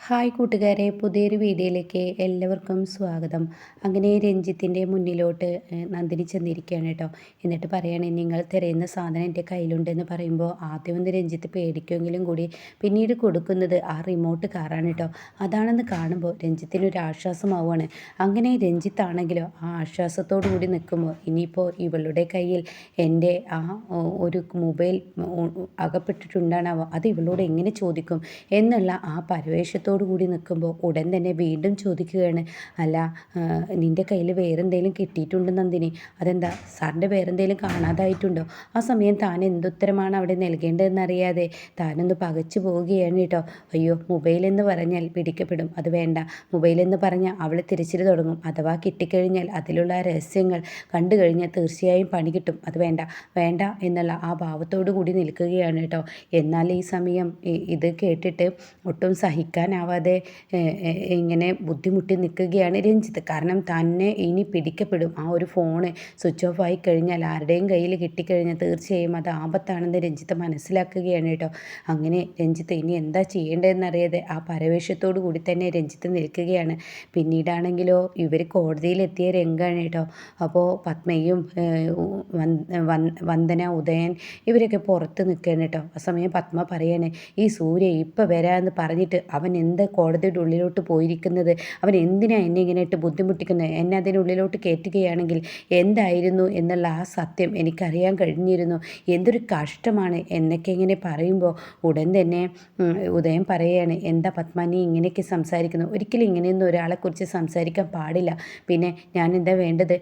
Hi കൂട്ടുകാരെ, പുതിയൊരു വീഡിയോയിലേക്ക് എല്ലാവർക്കും സ്വാഗതം. അങ്ങനെ രഞ്ജിത്തിൻ്റെ മുന്നിലോട്ട് നന്ദിനി ചെന്നിരിക്കുകയാണ് കേട്ടോ. എന്നിട്ട് പറയുകയാണ്, നിങ്ങൾ തിരയുന്ന സാധനം എൻ്റെ കയ്യിലുണ്ടെന്ന് പറയുമ്പോൾ ആദ്യം ഒന്ന് രഞ്ജിത്ത് പേടിക്കുമെങ്കിലും കൂടി പിന്നീട് കൊടുക്കുന്നത് ആ റിമോട്ട് കാറാണ് കേട്ടോ. അതാണെന്ന് കാണുമ്പോൾ രഞ്ജിത്തിനൊരു ആശ്വാസമാവുകയാണ്. അങ്ങനെ രഞ്ജിത്താണെങ്കിലോ ആ ആശ്വാസത്തോടു കൂടി നിൽക്കുമ്പോൾ ഇനിയിപ്പോൾ ഇവളുടെ കയ്യിൽ എൻ്റെ ആ ഒരു മൊബൈൽ അകപ്പെട്ടിട്ടുണ്ടാണാവോ, അത് ഇവളോട് എങ്ങനെ ചോദിക്കും എന്നുള്ള ആ പരവേശത്തോടു കൂടി നിൽക്കുമ്പോൾ ഉടൻ തന്നെ വീണ്ടും ചോദിക്കുകയാണ്, അല്ല നിൻ്റെ കയ്യിൽ വേറെന്തെങ്കിലും കിട്ടിയിട്ടുണ്ടോ നന്ദിനി? അതെന്താ സാറിൻ്റെ വേറെന്തെങ്കിലും കാണാതായിട്ടുണ്ടോ? ആ സമയം താൻ എന്തുത്തരമാണ് അവിടെ നൽകേണ്ടതെന്നറിയാതെ താനൊന്ന് പകച്ചു പോവുകയാണ് കേട്ടോ. അയ്യോ, മൊബൈലെന്ന് പറഞ്ഞാൽ പിടിക്കപ്പെടും, അത് വേണ്ട. മൊബൈലെന്ന് പറഞ്ഞാൽ അവൾ തിരച്ചിൽ തുടങ്ങും, അഥവാ കിട്ടിക്കഴിഞ്ഞാൽ അതിലുള്ള രഹസ്യങ്ങൾ കണ്ടു കഴിഞ്ഞാൽ തീർച്ചയായും പണി കിട്ടും, അത് വേണ്ട വേണ്ട എന്നുള്ള ആ ഭാവത്തോടു കൂടി നിൽക്കുകയാണ് കേട്ടോ. എന്നാൽ ഈ സമയം ഇത് കേട്ടിട്ട് ഒട്ടും സഹിക്കാനാവാതെ ഇങ്ങനെ ബുദ്ധിമുട്ടി നിൽക്കുകയാണ് രഞ്ജിത്ത്. കാരണം തന്നെ ഇനി പിടിക്കപ്പെടും. ആ ഒരു ഫോണ് സ്വിച്ച് ഓഫ് ആയി കഴിഞ്ഞാൽ ആരുടെയും കയ്യിൽ കിട്ടിക്കഴിഞ്ഞാൽ തീർച്ചയായും അത് ആപത്താണെന്ന് രഞ്ജിത്ത് മനസ്സിലാക്കുകയാണ് കേട്ടോ. അങ്ങനെ രഞ്ജിത്ത് ഇനി എന്താ ചെയ്യേണ്ടതെന്നറിയാതെ ആ പരവേശത്തോടു കൂടി തന്നെ രഞ്ജിത്ത് നിൽക്കുകയാണ്. പിന്നീടാണെങ്കിലോ ഇവർ കോടതിയിലെത്തിയ രംഗമാണ് കേട്ടോ. അപ്പോൾ പത്മയും വന്ദന, ഉദയൻ ഇവരൊക്കെ പുറത്ത് നിൽക്കുകയാണ് കേട്ടോ. ആ സമയം പത്മ പറയാണ്, ഈ സൂര്യ ഇപ്പം വരാമെന്ന് പറഞ്ഞിട്ട് അവൻ എന്ത് കോടതിയുടെ ഉള്ളിലോട്ട് പോയിരിക്കുന്നത്? അവൻ എന്തിനാ എന്നെ ഇങ്ങനെ ഇട്ട് ബുദ്ധിമുട്ടിക്കുന്നത്? എന്നെ അതിനുള്ളിലോട്ട് കയറ്റുകയാണെങ്കിൽ എന്തായിരുന്നു എന്നുള്ള ആ സത്യം എനിക്കറിയാൻ കഴിഞ്ഞിരുന്നു. എന്തൊരു കഷ്ടമാണ് എന്നൊക്കെ ഇങ്ങനെ പറയുമ്പോൾ ഉടൻ തന്നെ ഉദയം പറയുകയാണ്, എന്താ പത്മ നീ ഇങ്ങനെയൊക്കെ സംസാരിക്കുന്നു? ഒരിക്കലും ഇങ്ങനെയൊന്നും ഒരാളെക്കുറിച്ച് സംസാരിക്കാൻ പാടില്ല. പിന്നെ ഞാൻ എന്താ വേണ്ടത്?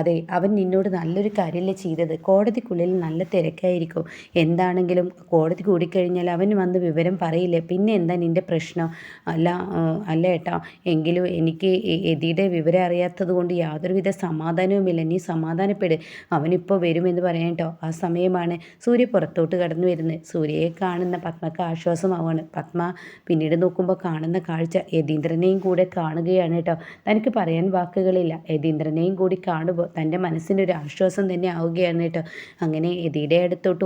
അതെ, അവൻ നിന്നോട് നല്ലൊരു കാര്യമല്ലേ ചെയ്തത്. കോടതിക്കുള്ളിൽ നല്ല തിരക്കായിരിക്കും, എന്താണെങ്കിലും കോടതി കൂടിക്കഴിഞ്ഞാൽ അവൻ വന്ന് വിവരം പറയില്ലേ, പിന്നെ എന്താ നിൻ്റെ പ്രശ്നം? അല്ല ഏട്ടാ, എങ്കിലും എനിക്ക് എതിയുടെ വിവരം അറിയാത്തത് കൊണ്ട് യാതൊരുവിധ സമാധാനവുമില്ല. നീ സമാധാനപ്പെട്, അവനിപ്പോൾ വരുമെന്ന് പറയാം കേട്ടോ. ആ സമയമാണ് സൂര്യ പുറത്തോട്ട് കടന്നു വരുന്നത്. സൂര്യയെ കാണുന്ന പത്മക്ക് ആശ്വാസമാവാണ്. പത്മ പിന്നീട് നോക്കുമ്പോൾ കാണുന്ന കാഴ്ച യതീന്ദ്രനെയും കൂടെ കാണുകയാണ് കേട്ടോ. തനിക്ക് പറയാൻ വാക്കുകളില്ല. യതീന്ദ്രനെയും കൂടി കാണുമ്പോൾ തൻ്റെ മനസ്സിനൊരു ആശ്വാസം തന്നെ ആവുകയാണ് കേട്ടോ. അങ്ങനെ യതിയുടെ അടുത്തോട്ട്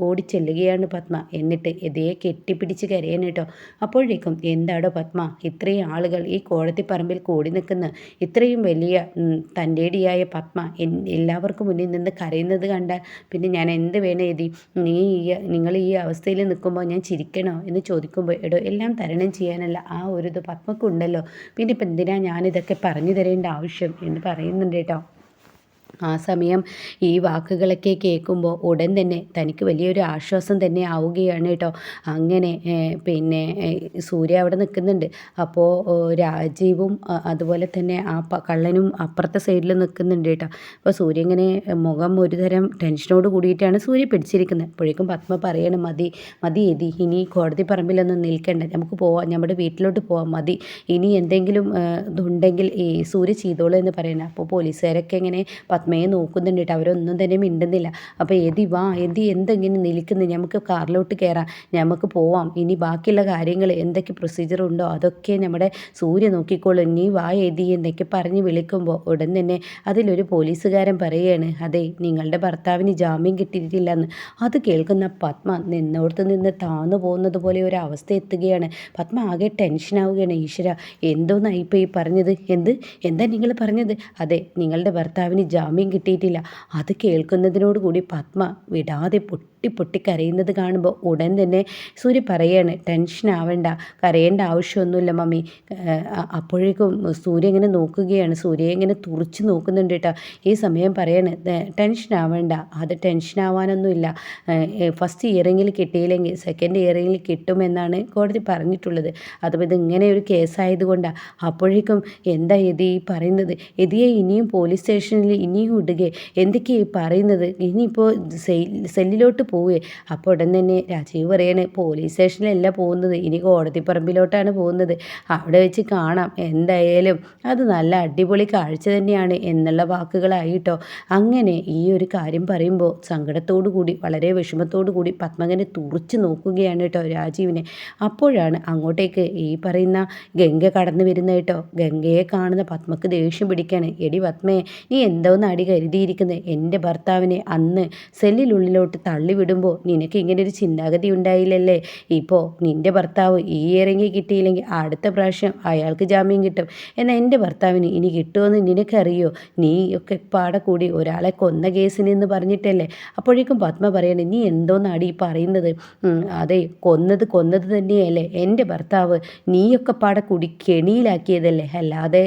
ഓടിച്ചെല്ലുകയാണ് പത്മ. എന്നിട്ട് യതിയെ കെട്ടിപ്പിടിച്ച് കരയാൻ കേട്ടോ. അപ്പോഴേക്കും എന്താടോ പത്മ, ഇത്രയും ആളുകൾ ഈ കോടതിപ്പറമ്പിൽ കൂടി നിൽക്കുന്ന ഇത്രയും വലിയ തൻ്റെടിയായ പത്മ എല്ലാവർക്കും മുന്നിൽ നിന്ന് കരയുന്നത് കണ്ടാൽ പിന്നെ ഞാൻ എന്ത് വേണം എതി? നിങ്ങൾ ഈ അവസ്ഥയിൽ നിൽക്കുമ്പോൾ ഞാൻ ചിരിക്കണോ എന്ന് ചോദിക്കുമ്പോൾ, എടോ എല്ലാം തരണം ചെയ്യാനല്ല ആ ഒരു ഇത് പത്മക്കുണ്ടല്ലോ, പിന്നെ ഇപ്പം എന്തിനാ ഞാനിതൊക്കെ പറഞ്ഞു തരേണ്ട ആവശ്യം എന്ന് പറയുന്നുണ്ട് കേട്ടോ. ആ സമയം ഈ വാക്കുകളൊക്കെ കേൾക്കുമ്പോൾ ഉടൻ തന്നെ തനിക്ക് വലിയൊരു ആശ്വാസം തന്നെ ആവുകയാണ് കേട്ടോ. അങ്ങനെ പിന്നെ സൂര്യ അവിടെ നിൽക്കുന്നുണ്ട്. അപ്പോൾ രാജീവും അതുപോലെ തന്നെ ആ കള്ളനും അപ്പുറത്തെ സൈഡിൽ നിൽക്കുന്നുണ്ട് കേട്ടോ. അപ്പോൾ സൂര്യ ഇങ്ങനെ മുഖം ഒരുതരം ടെൻഷനോട് കൂടിയിട്ടാണ് സൂര്യ പിടിച്ചിരിക്കുന്നത്. അപ്പോഴേക്കും പത്മ പറയണം, മതി മതി എതി, ഇനി കോടതി പറമ്പിലൊന്നും നിൽക്കണ്ട, നമുക്ക് പോവാം, നമ്മുടെ വീട്ടിലോട്ട് പോവാം, മതി, ഇനി എന്തെങ്കിലും ഇതുണ്ടെങ്കിൽ ഈ സൂര്യ ചെയ്തോളൂ എന്ന് പറയണം. അപ്പോൾ പോലീസുകാരൊക്കെ ഇങ്ങനെ പത്മയെ നോക്കുന്നുണ്ട് കേട്ടോ. അവരൊന്നും തന്നെ മിണ്ടുന്നില്ല. അപ്പോൾ വാ എന്തെങ്കിലും നിൽക്കുന്നു, നമുക്ക് കാറിലോട്ട് കയറാം, നമുക്ക് പോവാം, ഇനി ബാക്കിയുള്ള കാര്യങ്ങൾ എന്തൊക്കെ പ്രൊസീജിയർ ഉണ്ടോ അതൊക്കെ നമ്മുടെ സൂര്യ നോക്കിക്കോളും, നീ വാ എന്നൊക്കെ പറഞ്ഞ് വിളിക്കുമ്പോൾ ഉടൻ തന്നെ അതിലൊരു പോലീസുകാരൻ പറയുകയാണ്, അതെ നിങ്ങളുടെ ഭർത്താവിന് ജാമ്യം കിട്ടിയിട്ടില്ലെന്ന്. അത് കേൾക്കുന്ന പത്മ നിന്നോടത്ത് നിന്ന് താന്നു പോകുന്നത് പോലെ ഒരു അവസ്ഥ എത്തുകയാണ്. പത്മ ആകെ ടെൻഷനാവുകയാണ്. ഈശ്വര, എന്തോന്നായി ഇപ്പോൾ ഈ പറഞ്ഞത്? എന്താ നിങ്ങൾ പറഞ്ഞത്? അതെ, നിങ്ങളുടെ ഭർത്താവിന് ജാമ്യം കിട്ടിയിട്ടില്ല. അത് കേൾക്കുന്നതിനോട് കൂടി പത്മ വിടാതെ പൊട്ടി കരയുന്നത് കാണുമ്പോൾ ഉടൻ തന്നെ സൂര്യ പറയാണ്, ടെൻഷൻ ആവണ്ട, കരയേണ്ട ആവശ്യമൊന്നുമില്ല മമ്മി. അപ്പോഴേക്കും സൂര്യ ഇങ്ങനെ നോക്കുകയാണ്, സൂര്യയെ ഇങ്ങനെ തുറച്ച് നോക്കുന്നുണ്ട് കേട്ടോ. ഈ സമയം പറയാണ്, ടെൻഷൻ ആവേണ്ട, അത് ടെൻഷൻ ആവാനൊന്നുമില്ല, ഫസ്റ്റ് ഇയറിങ്ങിൽ കിട്ടിയില്ലെങ്കിൽ സെക്കൻഡ് ഇയറിങ്ങിൽ കിട്ടുമെന്നാണ് കോടതി പറഞ്ഞിട്ടുള്ളത്. അതും ഇതിങ്ങനെ ഒരു കേസായതുകൊണ്ടാണ്. അപ്പോഴേക്കും എന്താ എതി പറയുന്നത്? എതിയെ ഇനിയും പോലീസ് സ്റ്റേഷനിൽ ഇനിയും ഇടുകയെ, എന്തൊക്കെയാണ് പറയുന്നത്? ഇനിയിപ്പോൾ സെല്ലിലോട്ട് പോവേ? അപ്പോൾ ഉടൻ തന്നെ രാജീവ് പറയാണ്, പോലീസ് സ്റ്റേഷനിലല്ല പോകുന്നത്, ഇനി കോടതി പറമ്പിലോട്ടാണ് പോകുന്നത്, അവിടെ വെച്ച് കാണാം, എന്തായാലും അത് നല്ല അടിപൊളി കാഴ്ച തന്നെയാണ് എന്നുള്ള വാക്കുകളായിട്ടോ. അങ്ങനെ ഈ ഒരു കാര്യം പറയുമ്പോൾ സങ്കടത്തോടു കൂടി വളരെ വിഷമത്തോടു കൂടി പത്മകനെ തുറച്ച് നോക്കുകയാണ് കേട്ടോ രാജീവിനെ. അപ്പോഴാണ് അങ്ങോട്ടേക്ക് ഈ പറയുന്ന ഗംഗ കടന്നു വരുന്നത് കേട്ടോ. ഗംഗയെ കാണുന്ന പത്മക്ക് ദേഷ്യം പിടിക്കുകയാണ്. എടി പത്മേ, നീ എന്തോന്നാടി എന്തിനാടി കരുതിയിരിക്കുന്നത്? എൻ്റെ ഭർത്താവിനെ അന്ന് സെല്ലിനുള്ളിലോട്ട് തള്ളിവിടുമ്പോൾ നിനക്ക് ഇങ്ങനൊരു ചിന്താഗതി ഉണ്ടായില്ലല്ലേ? ഇപ്പോൾ നിൻ്റെ ഭർത്താവ് ഈ ഇറങ്ങി കിട്ടിയില്ലെങ്കിൽ അടുത്ത പ്രാവശ്യം അയാൾക്ക് ജാമ്യം കിട്ടും. എന്നാൽ എൻ്റെ ഭർത്താവിന് ഇനി കിട്ടുമെന്ന് നിനക്കറിയോ? നീ ഒക്കെ പാടെ കൂടി ഒരാളെ കൊന്ന കേസിനെന്ന് പറഞ്ഞിട്ടല്ലേ? അപ്പോഴേക്കും പത്മ പറയണേ, നീ എന്തോന്നാടി ഈ പറയുന്നത്? അതെ, കൊന്നത് തന്നെയല്ലേ എൻ്റെ ഭർത്താവ്. നീയൊക്കെ പാടെ കൂടി കെണിയിലാക്കിയതല്ലേ, അല്ലാതെ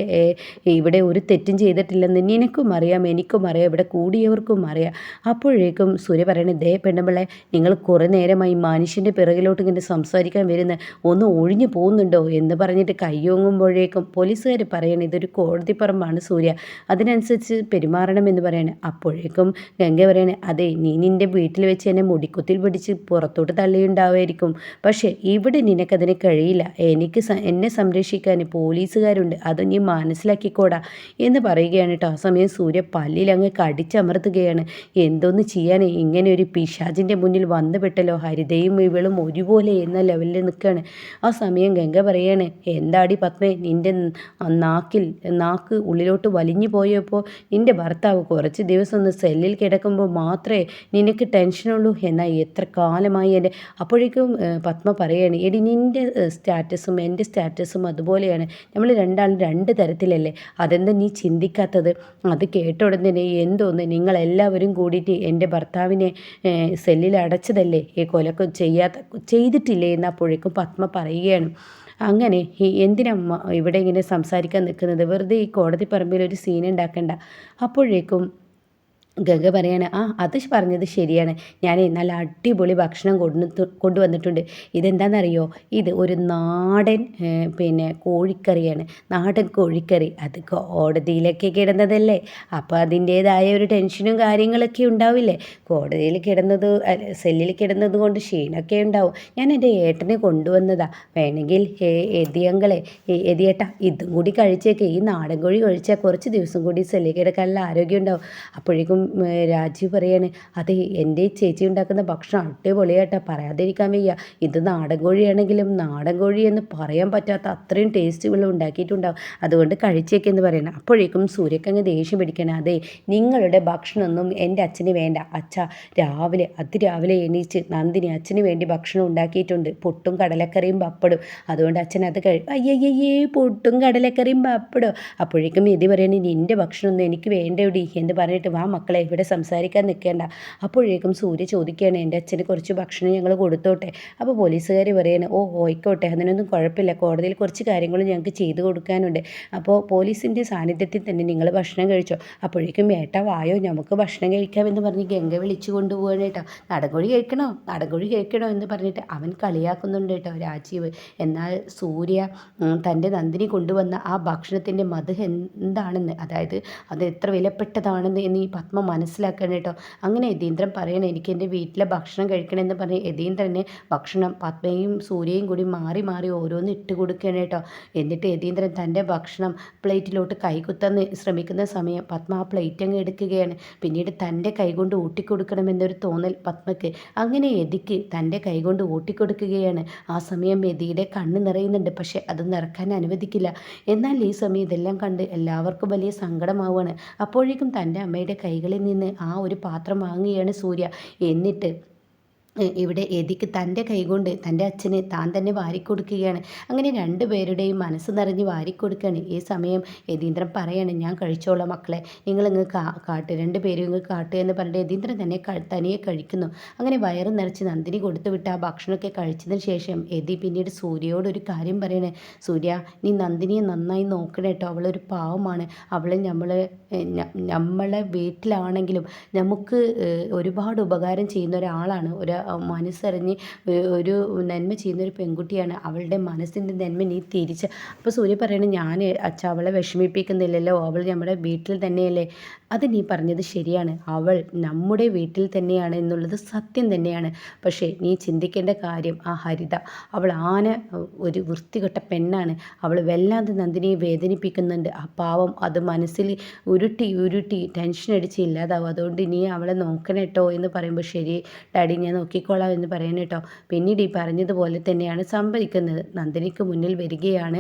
ഇവിടെ ഒരു തെറ്റും ചെയ്തിട്ടില്ലെന്ന് നിനക്കും അറിയാം, എനിക്കും അറിയാം, ഇവിടെ കൂടിയവർക്കും അറിയാം. അപ്പോഴേക്കും സൂര്യ പറയണേ, ദേ പെണ്ണുമ്പിള്ളെ, നിങ്ങൾ കുറേ നേരമായി മനുഷ്യൻ്റെ പിറകിലോട്ട് ഇങ്ങനെ സംസാരിക്കാൻ വരുന്ന ഒന്ന് ഒഴിഞ്ഞു പോകുന്നുണ്ടോ എന്ന് പറഞ്ഞിട്ട് കയ്യോങ്ങുമ്പോഴേക്കും പോലീസുകാർ പറയണേ, ഇതൊരു കോടതിപ്പറമ്പാണ് സൂര്യ, അതിനനുസരിച്ച് പെരുമാറണമെന്ന് പറയണേ. അപ്പോഴേക്കും ഗംഗ പറയണേ, അതെ, നീ നിൻ്റെ വീട്ടിൽ വെച്ച് എന്നെ മുടിക്കുത്തിൽ പിടിച്ച് പുറത്തോട്ട് തള്ളിയുണ്ടാവുമായിരിക്കും, പക്ഷേ ഇവിടെ നിനക്കതിന് കഴിയില്ല. എന്നെ സംരക്ഷിക്കാൻ പോലീസുകാരുണ്ട്, അത് നീ മനസ്സിലാക്കിക്കോടാ എന്ന് പറയുകയാണ് കേട്ടോ. ആ സമയം സൂര്യ പല്ലിലങ്ങ് കടിച്ചമർത്തുകയാണ്. എന്തോന്ന് ചെയ്യാനേ, ഇങ്ങനെ ഒരു പിശാചിൻ്റെ മുന്നിൽ വന്നുപെട്ടല്ലോ, ഹരിതയും ഇവളും ഒരുപോലെ എന്ന ലെവലിൽ നിൽക്കുകയാണ്. ആ സമയം ഗംഗ പറയാണ്, എന്താടി പത്മേ, നിൻ്റെ നാക്ക് ഉള്ളിലോട്ട് വലിഞ്ഞു പോയപ്പോൾ നിൻ്റെ ഭർത്താവ് കുറച്ച് ദിവസം ഒന്ന് സെല്ലിൽ കിടക്കുമ്പോൾ മാത്രമേ നിനക്ക് ടെൻഷനുള്ളൂ, എന്നാൽ എത്ര കാലമായി എൻ്റെ. അപ്പോഴേക്കും പത്മ പറയാണ്, എടി നിൻ്റെ സ്റ്റാറ്റസും എൻ്റെ സ്റ്റാറ്റസും അതുപോലെയാണ്, നമ്മൾ രണ്ടാളും രണ്ട് തരത്തിലല്ലേ, അതെന്താ നീ ചിന്തിക്കാത്തത്? അത് കേട്ട ഉടനെ എന്തോന്ന് നിങ്ങളെല്ലാവരും കൂടിയിട്ട് എൻ്റെ ഭർത്താവിനെ സെല്ലിൽ അടച്ചതല്ലേ, ഈ കൊലക്ക് ചെയ്തിട്ടില്ലേ എന്ന് അപ്പോഴേക്കും പത്മ പറയുകയാണ്. അങ്ങനെ എന്തിനമ്മ ഇവിടെ ഇങ്ങനെ സംസാരിക്കാൻ നിൽക്കുന്നത്, വെറുതെ ഈ കോടതി പറമ്പിൽ ഒരു സീൻ ഉണ്ടാക്കണ്ട. അപ്പോഴേക്കും ഗംഗ പറയാണ്, അത് പറഞ്ഞത് ശരിയാണ്, ഞാൻ നല്ല അടിപൊളി ഭക്ഷണം കൊണ്ടുവന്നിട്ടുണ്ട്. ഇതെന്താണെന്നറിയോ? ഇത് ഒരു നാടൻ കോഴിക്കറിയാണ്, നാടൻ കോഴിക്കറി. അത് കോടതിയിലൊക്കെ കിടന്നതല്ലേ, അപ്പോൾ അതിൻ്റേതായ ഒരു ടെൻഷനും കാര്യങ്ങളൊക്കെ ഉണ്ടാവില്ലേ. കോടതിയിൽ കിടന്നത് സെല്ലിൽ കിടന്നത് കൊണ്ട് ക്ഷീണമൊക്കെ ഉണ്ടാവും. ഞാൻ എൻ്റെ ഏട്ടനെ കൊണ്ടുവന്നതാ, വേണമെങ്കിൽ എതിയേട്ടാ ഇതും കൂടി കഴിച്ചേക്ക്, ഈ നാടൻ കോഴി കഴിച്ചാൽ കുറച്ച് ദിവസം കൂടി സെല്ലിൽ കിടക്കാനുള്ള ആരോഗ്യം ഉണ്ടാവും. അപ്പോഴേക്കും രാജീവ് പറയാണ്, അതെ, എൻ്റെ ചേച്ചി ഉണ്ടാക്കുന്ന ഭക്ഷണം അടിപൊളിയായിട്ടാ, പറയാതിരിക്കാൻ വയ്യ. ഇത് നാടൻ കോഴിയാണെങ്കിലും നാടൻ കോഴി എന്ന് പറയാൻ പറ്റാത്ത അത്രയും ടേസ്റ്റുകൾ ഉണ്ടാക്കിയിട്ടുണ്ടാവും, അതുകൊണ്ട് കഴിച്ചേക്കെന്ന് പറയണം. അപ്പോഴേക്കും സൂര്യക്കങ്ങ് ദേഷ്യം പിടിക്കണം. അതെ, നിങ്ങളുടെ ഭക്ഷണമൊന്നും എൻ്റെ അച്ഛന് വേണ്ട. അതിരാവിലെ എണീച്ച് നന്ദിനി അച്ഛന് വേണ്ടി ഭക്ഷണം ഉണ്ടാക്കിയിട്ടുണ്ട്, പുട്ടും കടലക്കറിയും പപ്പടും, അതുകൊണ്ട് അച്ഛൻ അത് അയ്യയ്യേ, പുട്ടും കടലക്കറിയും പപ്പടോ. അപ്പോഴേക്കും എതി പറയണേ, നിൻ്റെ ഭക്ഷണമൊന്നും എനിക്ക് വേണ്ടടി എന്ന് പറഞ്ഞിട്ട്, വാ മക്കളെ ഇവിടെ സംസാരിക്കാൻ നിൽക്കേണ്ട. അപ്പോഴേക്കും സൂര്യ ചോദിക്കുകയാണ്, എൻ്റെ അച്ഛന് കുറച്ച് ഭക്ഷണം ഞങ്ങൾ കൊടുത്തോട്ടെ? അപ്പോൾ പോലീസുകാർ പറയാണ്, ആയിക്കോട്ടെ, അതിനൊന്നും കുഴപ്പമില്ല, കോടതിയിൽ കുറച്ച് കാര്യങ്ങൾ ഞങ്ങൾക്ക് ചെയ്തു കൊടുക്കാനുണ്ട്, അപ്പോൾ പോലീസിൻ്റെ സാന്നിധ്യത്തിൽ തന്നെ നിങ്ങൾ ഭക്ഷണം കഴിച്ചോ. അപ്പോഴേക്കും ഏട്ടാ വായോ, നമുക്ക് ഭക്ഷണം കഴിക്കാമെന്ന് പറഞ്ഞ് ഗംഗ വിളിച്ചു കൊണ്ടുപോകണം കേട്ടോ. നാടൻകോഴി കഴിക്കണോ എന്ന് പറഞ്ഞിട്ട് അവൻ കളിയാക്കുന്നുണ്ട് കേട്ടോ രാജീവ്. എന്നാൽ സൂര്യ തൻ്റെ നന്ദിനി കൊണ്ടുവന്ന ആ ഭക്ഷണത്തിൻ്റെ എന്താണെന്ന്, അതായത് അത് എത്ര വിലപ്പെട്ടതാണെന്ന് എന്ന് ഈ പത്മ മനസ്സിലാക്കണം കേട്ടോ. അങ്ങനെ യതീന്ദ്രൻ പറയണം, എനിക്ക് എൻ്റെ വീട്ടിലെ ഭക്ഷണം കഴിക്കണമെന്ന് പറഞ്ഞ് യതീന്ദ്രന് ഭക്ഷണം പത്മയും സൂര്യയും കൂടി മാറി മാറി ഓരോന്ന് ഇട്ട് കൊടുക്കണം കേട്ടോ. എന്നിട്ട് യതീന്ദ്രൻ തൻ്റെ ഭക്ഷണം പ്ലേറ്റിലോട്ട് കൈകുത്താൻ ശ്രമിക്കുന്ന സമയം പത്മ ആ പ്ലേറ്റ് അങ്ങ് എടുക്കുകയാണ്. പിന്നീട് തൻ്റെ കൈകൊണ്ട് ഊട്ടിക്കൊടുക്കണമെന്നൊരു തോന്നൽ പത്മയ്ക്ക്. അങ്ങനെ യതിക്ക് തൻ്റെ കൈകൊണ്ട് ഊട്ടിക്കൊടുക്കുകയാണ്. ആ സമയം യതിയുടെ കണ്ണ് നിറയുന്നുണ്ട്, പക്ഷെ അത് നിറക്കാൻ അനുവദിക്കില്ല. എന്നാൽ ഈ സമയം ഇതെല്ലാം കണ്ട് എല്ലാവർക്കും വലിയ സങ്കടമാവുകയാണ്. അപ്പോഴേക്കും തൻ്റെ അമ്മയുടെ കൈകളിൽ നിന്ന് ആ ഒരു പാത്രം വാങ്ങുകയാണ് സൂര്യ. എന്നിട്ട് ഇവിടെ എതിക്ക് തൻ്റെ കൈകൊണ്ട് തൻ്റെ അച്ഛന് താൻ തന്നെ വാരിക്കൊടുക്കുകയാണ്. അങ്ങനെ രണ്ടുപേരുടെയും മനസ്സ് നിറഞ്ഞ് വാരിക്കൊടുക്കുകയാണ്. ഈ സമയം യതീന്ദ്രൻ പറയാണ്, ഞാൻ കഴിച്ചോളാം മക്കളെ, നിങ്ങളിങ്ങ് കാട്ട്, രണ്ടുപേരും ഇങ്ങ് കാട്ട് എന്ന് പറഞ്ഞിട്ട് യതീന്ദ്രൻ തന്നെ തനിയെ കഴിക്കുന്നു. അങ്ങനെ വയറ് നിറച്ച് നന്ദിനി കൊടുത്തു വിട്ട് ആ ഭക്ഷണമൊക്കെ കഴിച്ചതിന് ശേഷം യതി പിന്നീട് സൂര്യയോടൊരു കാര്യം പറയണേ, സൂര്യ, നീ നന്ദിനിയെ നന്നായി നോക്കണേ കേട്ടോ, അവളൊരു പാവമാണ്, അവൾ നമ്മളെ വീട്ടിലാണെങ്കിലും നമുക്ക് ഒരുപാട് ഉപകാരം ചെയ്യുന്ന ഒരാളാണ്, മനസ്സറിഞ്ഞ് ഒരു നന്മ ചെയ്യുന്നൊരു പെൺകുട്ടിയാണ്, അവളുടെ മനസ്സിൻ്റെ നന്മ നീ തിരിച്ച്. അപ്പോൾ സൂര്യ പറയണേ, ഞാൻ അവളെ വിഷമിപ്പിക്കുന്നില്ലല്ലോ, അവൾ നമ്മുടെ വീട്ടിൽ തന്നെയല്ലേ. അത് നീ പറഞ്ഞത് ശരിയാണ്, അവൾ നമ്മുടെ വീട്ടിൽ തന്നെയാണ് എന്നുള്ളത് സത്യം തന്നെയാണ്. പക്ഷേ നീ ചിന്തിക്കേണ്ട കാര്യം, ആ ഹരിത അവൾ ഒരു വൃത്തികെട്ട പെണ്ണാണ്, അവൾ വല്ലാതെ നന്ദിനിയെ വേദനിപ്പിക്കുന്നുണ്ട്. ആ പാവം അത് മനസ്സിൽ ഉരുട്ടി ടെൻഷൻ അടിച്ച് ഇല്ലാതാവും, അതുകൊണ്ട് നീ അവളെ നോക്കണം കേട്ടോ എന്ന് പറയുമ്പോൾ, ശരി ഡാഡി, ഞാൻ നോക്കിക്കോളാം എന്ന് പറയണം കേട്ടോ. പിന്നീട് ഈ പറഞ്ഞതുപോലെ തന്നെയാണ് സംഭവിക്കുന്നത്. നന്ദിനിക്ക് മുന്നിൽ വരികയാണ്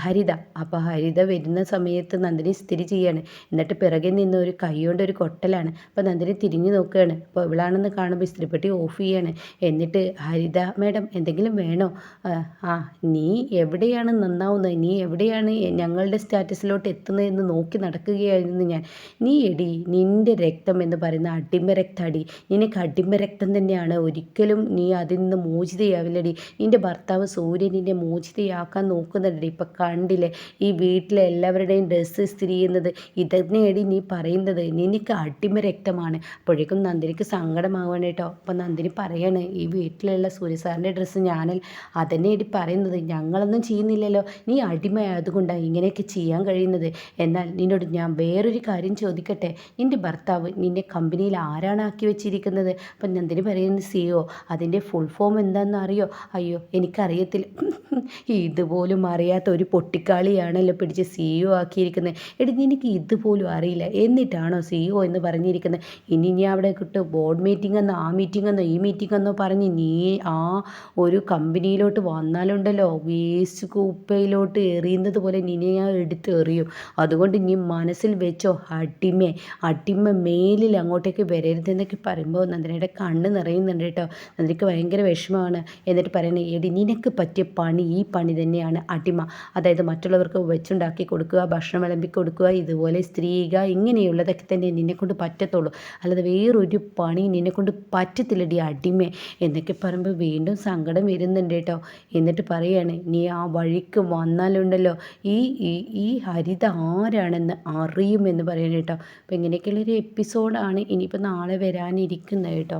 ഹരിത. അപ്പോൾ ഹരിത വരുന്ന സമയത്ത് നന്ദിനി സ്ഥിതി ചെയ്യാണ്. എന്നിട്ട് പിറകെ നിന്ന് വന്ന് ഒരു കൈ കൊണ്ട് ഒരു കൊട്ടലാണ്. അപ്പോൾ നന്ദിനി തിരിഞ്ഞു നോക്കുകയാണ്. അപ്പോൾ ഇവളാണെന്ന് കാണുമ്പോൾ ഇസ്തിരിപ്പെട്ടി ഓഫ് ചെയ്യാണ്. എന്നിട്ട് ഹരിത മേഡം എന്തെങ്കിലും വേണോ? ആ നീ എവിടെയാണ് നന്നാവുന്നത്, നീ എവിടെയാണ് ഞങ്ങളുടെ സ്റ്റാറ്റസിലോട്ട് എത്തുന്നതെന്ന് നോക്കി നടക്കുകയായിരുന്നു ഞാൻ. നീ എടി നിൻ്റെ രക്തം എന്ന് പറയുന്ന അടിമ രക്തടി, നിനക്ക് അടിമ രക്തം തന്നെയാണ്. ഒരിക്കലും നീ അതിൽ നിന്ന് മോചിതയാവില്ലടി. നിൻ്റെ ഭർത്താവ് സൂര്യൻ നിന്നെ മോചിതയാക്കാൻ നോക്കുന്നുണ്ടടി. ഇപ്പം കണ്ടില്ലേ ഈ വീട്ടിലെ എല്ലാവരുടെയും ഡ്രസ്സ് ഇസ്തിരി ചെയ്യുന്നത്, ഇതന്നെയടി നീ പറയുന്നത്, നിനക്ക് അടിമ രക്തമാണ്. അപ്പോഴേക്കും നന്ദിനിക്ക് സങ്കടമാവാണ് കേട്ടോ. അപ്പം നന്ദിനി പറയാണ്, ഈ വീട്ടിലുള്ള സൂര്യ സാറിൻ്റെ ഡ്രസ്സ് ഞാനൽ അതന്നെയടി പറയുന്നത്, ഞങ്ങളൊന്നും ചെയ്യുന്നില്ലല്ലോ, നീ അടിമയായതുകൊണ്ടാണ് ഇങ്ങനെയൊക്കെ ചെയ്യാൻ കഴിയുന്നത്. എന്നാൽ നിന്നോട് ഞാൻ വേറൊരു കാര്യം ചോദിക്കട്ടെ, നിൻ്റെ ഭർത്താവ് നിന്നെ കമ്പനിയിൽ ആരാണ് ആക്കി വെച്ചിരിക്കുന്നത്? അപ്പം നന്ദിനി പറയുന്നത് CEO. അതിൻ്റെ ഫുൾ ഫോം എന്താണെന്ന് അറിയോ? അയ്യോ എനിക്കറിയത്തില്ല. ഇതുപോലും അറിയാത്ത ഒരു പൊട്ടിക്കാളിയാണല്ലോ പിടിച്ച് CEO ആക്കിയിരിക്കുന്നത്. എടി നിനക്ക് ഇതുപോലും അറിയില്ല എന്നിട്ടാണോ CEO എന്ന് പറഞ്ഞിരിക്കുന്നത്? ഇനി നീ അവിടെ കിട്ടും ബോർഡ് മീറ്റിംഗ് എന്നോ ആ മീറ്റിംഗ് എന്നോ ഈ മീറ്റിംഗ് എന്നോ പറഞ്ഞ് നീ ആ ഒരു കമ്പനിയിലോട്ട് വന്നാലുണ്ടല്ലോ വേസ്റ്റ് കുപ്പയിലോട്ട് എറിയുന്നത് പോലെ നിന്നെ ഞാൻ എടുത്ത് എറിയും. അതുകൊണ്ട് നീ മനസ്സിൽ വെച്ചോ, അടിമ മേലിൽ അങ്ങോട്ടേക്ക് വരരുതെന്നൊക്കെ പറയുമ്പോൾ നന്ദിനിയുടെ കണ്ണ് നിറയുന്നുണ്ട് കേട്ടോ. നന്ദിനിക്ക് ഭയങ്കര വിഷമമാണ്. എന്നിട്ട് പറയണേ, എടി നിനക്ക് പറ്റിയ പണി ഈ പണി തന്നെയാണ് അടിമ. അതായത് മറ്റുള്ളവർക്ക് വെച്ചുണ്ടാക്കി കൊടുക്കുക, ഭക്ഷണം വിളമ്പി കൊടുക്കുക, ഇതുപോലെ സ്ത്രീക ഇങ്ങനെയുള്ളതൊക്കെ തന്നെ നിന്നെക്കൊണ്ട് പറ്റത്തുള്ളൂ. അല്ലാതെ വേറൊരു പണി നിന്നെക്കൊണ്ട് പറ്റത്തില്ലടി അടിമേ എന്നൊക്കെ പറയുമ്പോൾ വീണ്ടും സങ്കടം വരുന്നുണ്ട് കേട്ടോ. എന്നിട്ട് പറയാണ്, നീ ആ വഴിക്ക് വന്നാലുണ്ടല്ലോ ഈ ഈ ഹരിത ആരാണെന്ന് അറിയുമെന്ന് പറയണം കേട്ടോ. അപ്പോൾ ഇങ്ങനെയൊക്കെയുള്ളൊരു എപ്പിസോഡാണ് ഇനിയിപ്പോൾ നാളെ വരാനിരിക്കുന്നത് കേട്ടോ.